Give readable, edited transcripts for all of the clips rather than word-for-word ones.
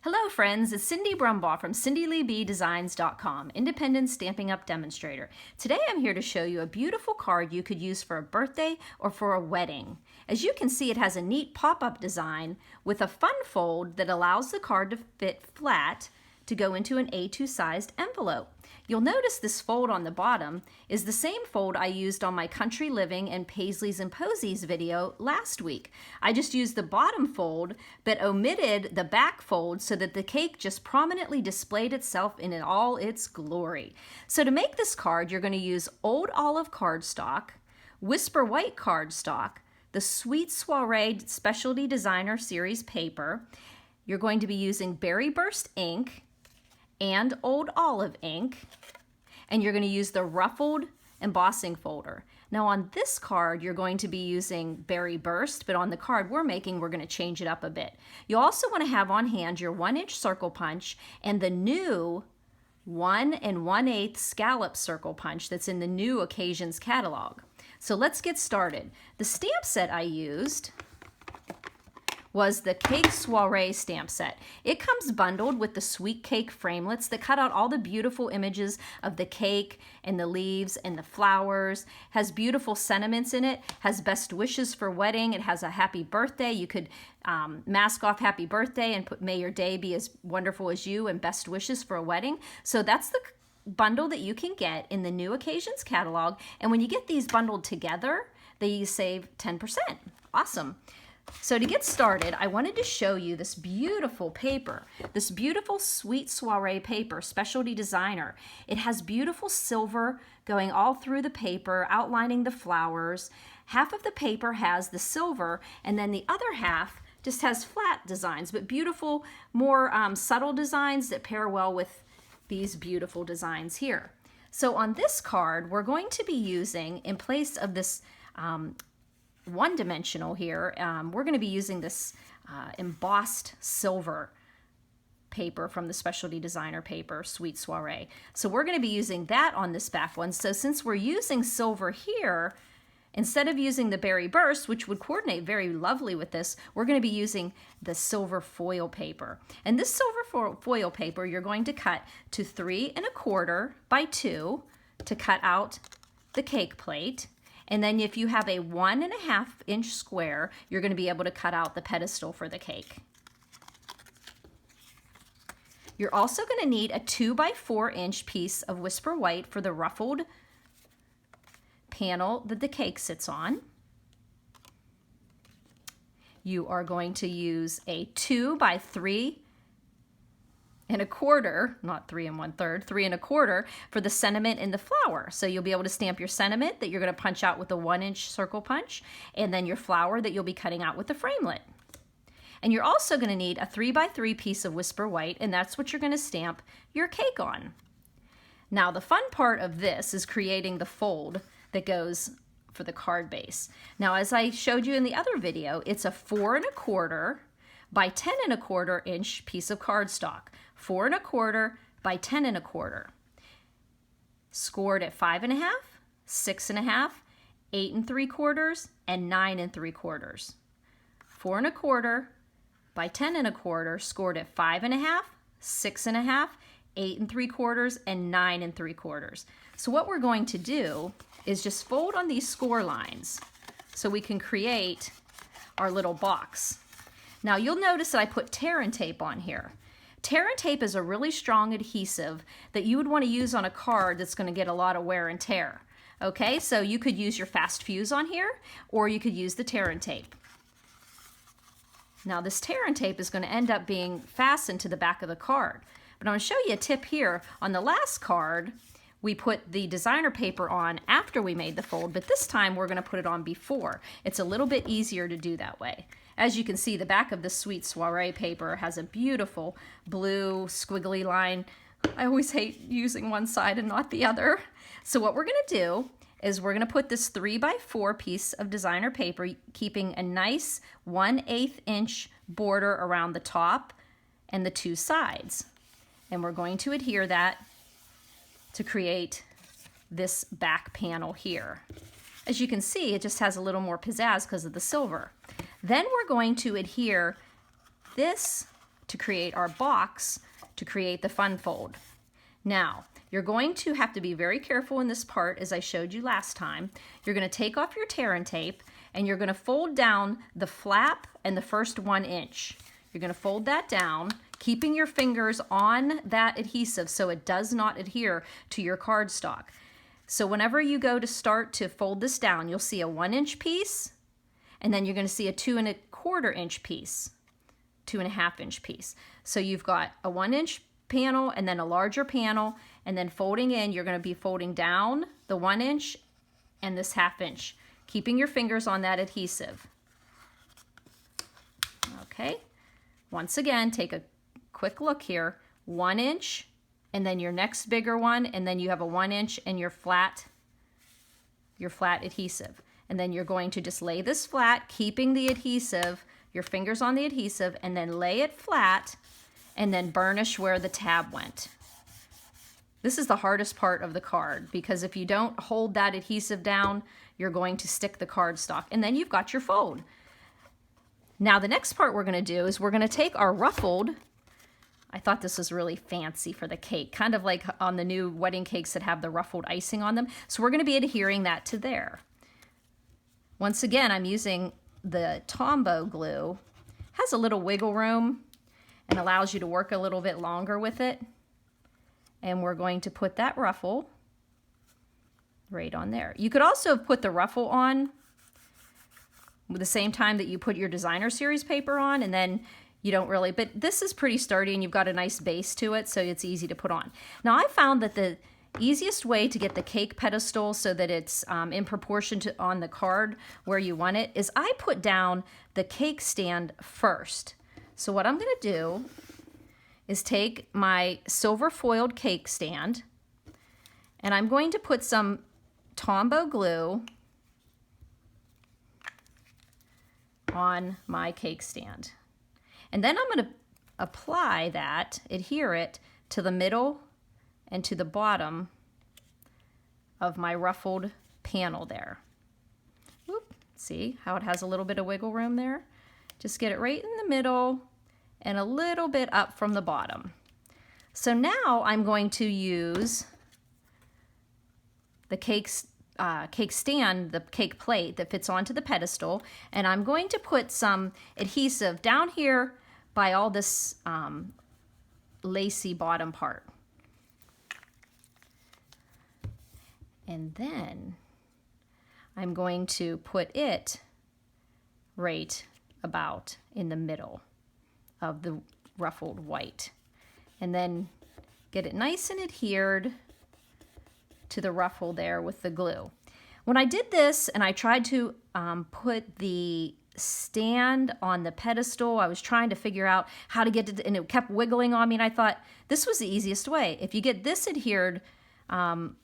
Hello friends, it's Cindy Brumbaugh from CindyLeeBDesigns.com, independent Stampin' Up! Demonstrator. Today I'm here to show you a beautiful card you could use for a birthday or for a wedding. As you can see, it has a neat pop-up design with a fun fold that allows the card to fit flat to go into an A2 sized envelope. You'll notice this fold on the bottom is the same fold I used on my Country Living and Paisleys and Posies video last week. I just used the bottom fold but omitted the back fold so that the cake just prominently displayed itself in all its glory. So to make this card, you're going to use Old Olive cardstock, Whisper White cardstock, the Sweet Soiree Specialty Designer Series paper. You're going to be using Berry Burst ink and Old Olive ink, and you're going to use the ruffled embossing folder. Now on this card you're going to be using Berry Burst, but on the card we're making we're going to change it up a bit. You also want to have on hand your 1-inch circle punch and the new 1 1/8 scallop circle punch that's in the new Occasions catalog. So let's get started. The stamp set I used was the Cake Soiree stamp set. It comes bundled with the sweet cake framelits that cut out all the beautiful images of the cake and the leaves and the flowers, has beautiful sentiments in it, has best wishes for wedding, it has a happy birthday. You could mask off happy birthday and put may your day be as wonderful as you and best wishes for a wedding. So that's the bundle that you can get in the new Occasions catalog, and when you get these bundled together, they save 10%. Awesome. So to get started, I wanted to show you this beautiful paper, this beautiful Sweet Soiree paper, Specialty Designer. It has beautiful silver going all through the paper, outlining the flowers. Half of the paper has the silver, and then the other half just has flat designs, but beautiful, more subtle designs that pair well with these beautiful designs here. So on this card, we're going to be using, in place of this one-dimensional here, we're going to be using this embossed silver paper from the Specialty Designer paper, Sweet Soiree. So we're going to be using that on this back one. So since we're using silver here, instead of using the Berry Burst, which would coordinate very lovely with this, we're going to be using the silver foil paper. And this silver foil paper you're going to cut to 3 1/4 by 2 to cut out the cake plate. And then if you have a 1 1/2 inch square, you're going to be able to cut out the pedestal for the cake. You're also going to need a 2 by 4 inch piece of Whisper White for the ruffled panel that the cake sits on. You are going to use a 2 by 3 1/4, not 3 1/3, 3 1/4 for the sentiment in the flower. So you'll be able to stamp your sentiment that you're going to punch out with a 1-inch circle punch, and then your flower that you'll be cutting out with the framelit. And you're also going to need a 3 by 3 piece of Whisper White, and that's what you're going to stamp your cake on. Now the fun part of this is creating the fold that goes for the card base. Now as I showed you in the other video, it's a 4 1/4 by 10 1/4 inch piece of cardstock. 4 1/4 by 10 1/4. Scored at 5 1/2, 6 1/2, 8 3/4, and 9 3/4. 4 1/4 by 10 1/4, scored at 5 1/2, 6 1/2, 8 3/4, and 9 3/4. So what we're going to do is just fold on these score lines so we can create our little box. Now you'll notice that I put tear and tape on here. Tear and tape is a really strong adhesive that you would want to use on a card that's going to get a lot of wear and tear. Okay, so you could use your fast fuse on here, or you could use the tear and tape. Now this tear and tape is going to end up being fastened to the back of the card. But I'm going to show you a tip here. On the last card, we put the designer paper on after we made the fold, but this time we're going to put it on before. It's a little bit easier to do that way. As you can see, the back of the Sweet Soiree paper has a beautiful blue squiggly line. I always hate using one side and not the other. So what we're going to do is we're going to put this 3 by 4 piece of designer paper, keeping a nice 1/8 inch border around the top and the 2 sides. And we're going to adhere that to create this back panel here. As you can see, it just has a little more pizzazz because of the silver. Then we're going to adhere this to create our box to create the fun fold. Now, you're going to have to be very careful in this part, as I showed you last time. You're going to take off your tear and tape, and you're going to fold down the flap and the first 1 inch. You're going to fold that down, keeping your fingers on that adhesive so it does not adhere to your cardstock. So whenever you go to start to fold this down, you'll see a 1 inch piece, and then you're going to see a 2 1/4 inch piece, 2 1/2 inch piece. So you've got a 1 inch panel and then a larger panel, and then folding in, you're going to be folding down the 1 inch and this 1/2 inch, keeping your fingers on that adhesive. Okay, once again, take a quick look here. 1 inch, and then your next bigger one, and then you have a 1 inch and your flat adhesive. And then you're going to just lay this flat, keeping the adhesive, your fingers on the adhesive, and then lay it flat, and then burnish where the tab went. This is the hardest part of the card, because if you don't hold that adhesive down, you're going to stick the cardstock, and then you've got your fold. Now the next part we're going to do is we're going to take our ruffled, I thought this was really fancy for the cake, kind of like on the new wedding cakes that have the ruffled icing on them. So we're going to be adhering that to there. Once again, I'm using the Tombow glue. It has a little wiggle room and allows you to work a little bit longer with it. And we're going to put that ruffle right on there. You could also put the ruffle on at the same time that you put your designer series paper on, and then you don't really, but this is pretty sturdy and you've got a nice base to it, so it's easy to put on. Now I found that the easiest way to get the cake pedestal so that it's in proportion to on the card where you want it is I put down the cake stand first. So what I'm going to do is take my silver foiled cake stand, and I'm going to put some Tombow glue on my cake stand. And then I'm going to apply that, adhere it to the middle and to the bottom of my ruffled panel there. Whoop, see how it has a little bit of wiggle room there? Just get it right in the middle and a little bit up from the bottom. So now I'm going to use the cake stand, the cake plate that fits onto the pedestal, and I'm going to put some adhesive down here by all this lacy bottom part. And then I'm going to put it right about in the middle of the ruffled white. And then get it nice and adhered to the ruffle there with the glue. When I did this and I tried to put the stand on the pedestal, I was trying to figure out how to get it, and it kept wiggling on me, and I thought this was the easiest way. If you get this adhered and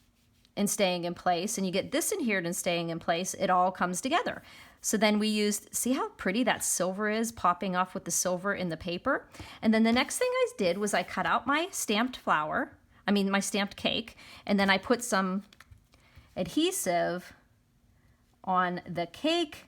staying in place, and you get this adhered and staying in place, it all comes together. So then we used, see how pretty that silver is popping off with the silver in the paper? And then the next thing I did was I cut out my stamped flower, my stamped cake, and then I put some adhesive on the cake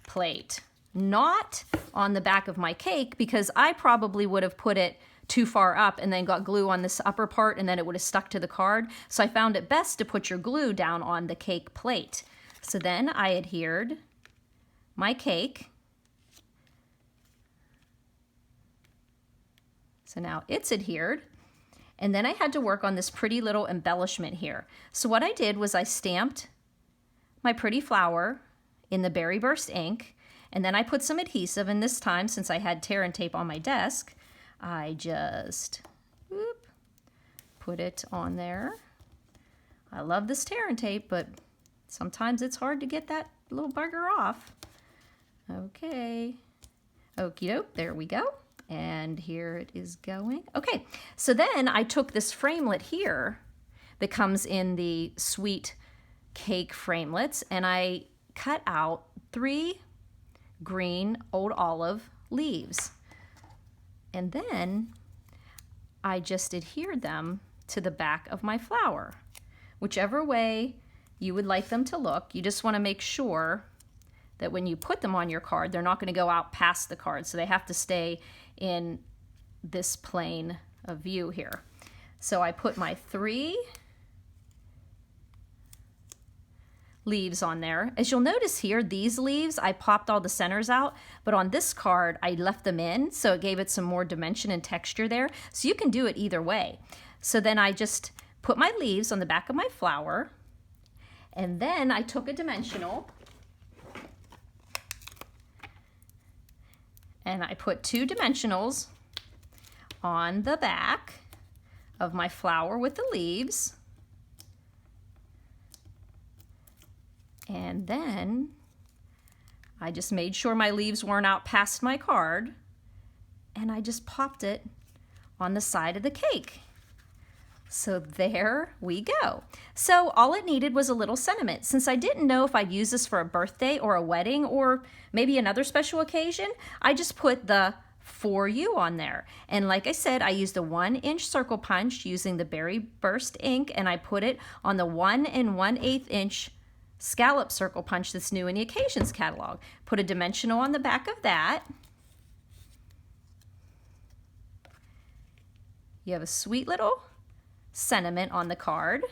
plate, not on the back of my cake, because I probably would have put it too far up and then got glue on this upper part, and then it would have stuck to the card. So I found it best to put your glue down on the cake plate. So then I adhered my cake. So now it's adhered. And then I had to work on this pretty little embellishment here. So what I did was I stamped my pretty flower in the Berry Burst ink, and then I put some adhesive, and this time, since I had tear and tape on my desk, I just put it on there. I love this tear and tape, but sometimes it's hard to get that little bugger off. Okay, okie doke, there we go. And here it is going. Okay, so then I took this framelit here that comes in the sweet cake framelits, and I cut out 3 green old olive leaves. And then I just adhered them to the back of my flower. Whichever way you would like them to look, you just want to make sure that when you put them on your card, they're not going to go out past the card, so they have to stay in this plane of view here. So I put my 3 leaves on there. As you'll notice here, these leaves, I popped all the centers out, but on this card, I left them in, so it gave it some more dimension and texture there. So you can do it either way. So then I just put my leaves on the back of my flower, and then I took a dimensional, and I put 2 dimensionals on the back of my flower with the leaves. And then I just made sure my leaves weren't out past my card, and I just popped it on the side of the cake. So there we go. So all it needed was a little sentiment. Since I didn't know if I'd use this for a birthday or a wedding or maybe another special occasion, I just put the "For You" on there. And like I said, I used a 1-inch circle punch using the Berry Burst ink, and I put it on the 1 1/8 inch scallop circle punch that's new in the Occasions catalog. Put a dimensional on the back of that. You have a sweet little sentiment on the card.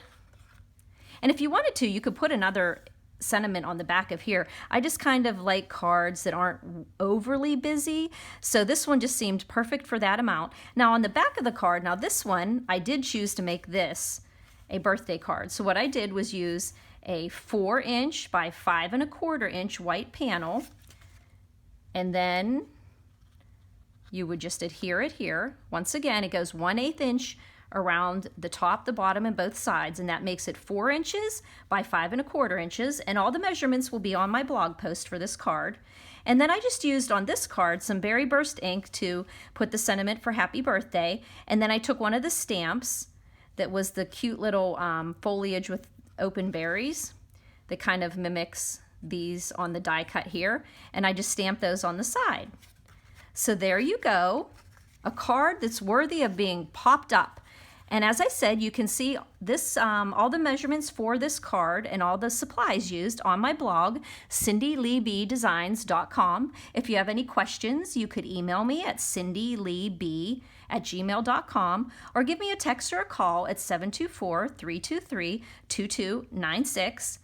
And if you wanted to, you could put another sentiment on the back of here. I just kind of like cards that aren't overly busy, so this one just seemed perfect for that amount. Now on the back of the card, now this one, I did choose to make this a birthday card. So what I did was use a 4-inch by 5 1/4 inch white panel, and then you would just adhere it here. Once again, it goes 1/8 inch around the top, the bottom, and both sides, and that makes it 4 inches by 5 1/4 inches, and all the measurements will be on my blog post for this card. And then I just used on this card some Berry Burst ink to put the sentiment for happy birthday, and then I took one of the stamps that was the cute little foliage with open berries that kind of mimics these on the die cut here, and I just stamped those on the side. So there you go, a card that's worthy of being popped up. And as I said, you can see this all the measurements for this card and all the supplies used on my blog, cindyleebedesigns.com. If you have any questions, you could email me at cindyleeb@gmail.com or give me a text or a call at 724-323-2296.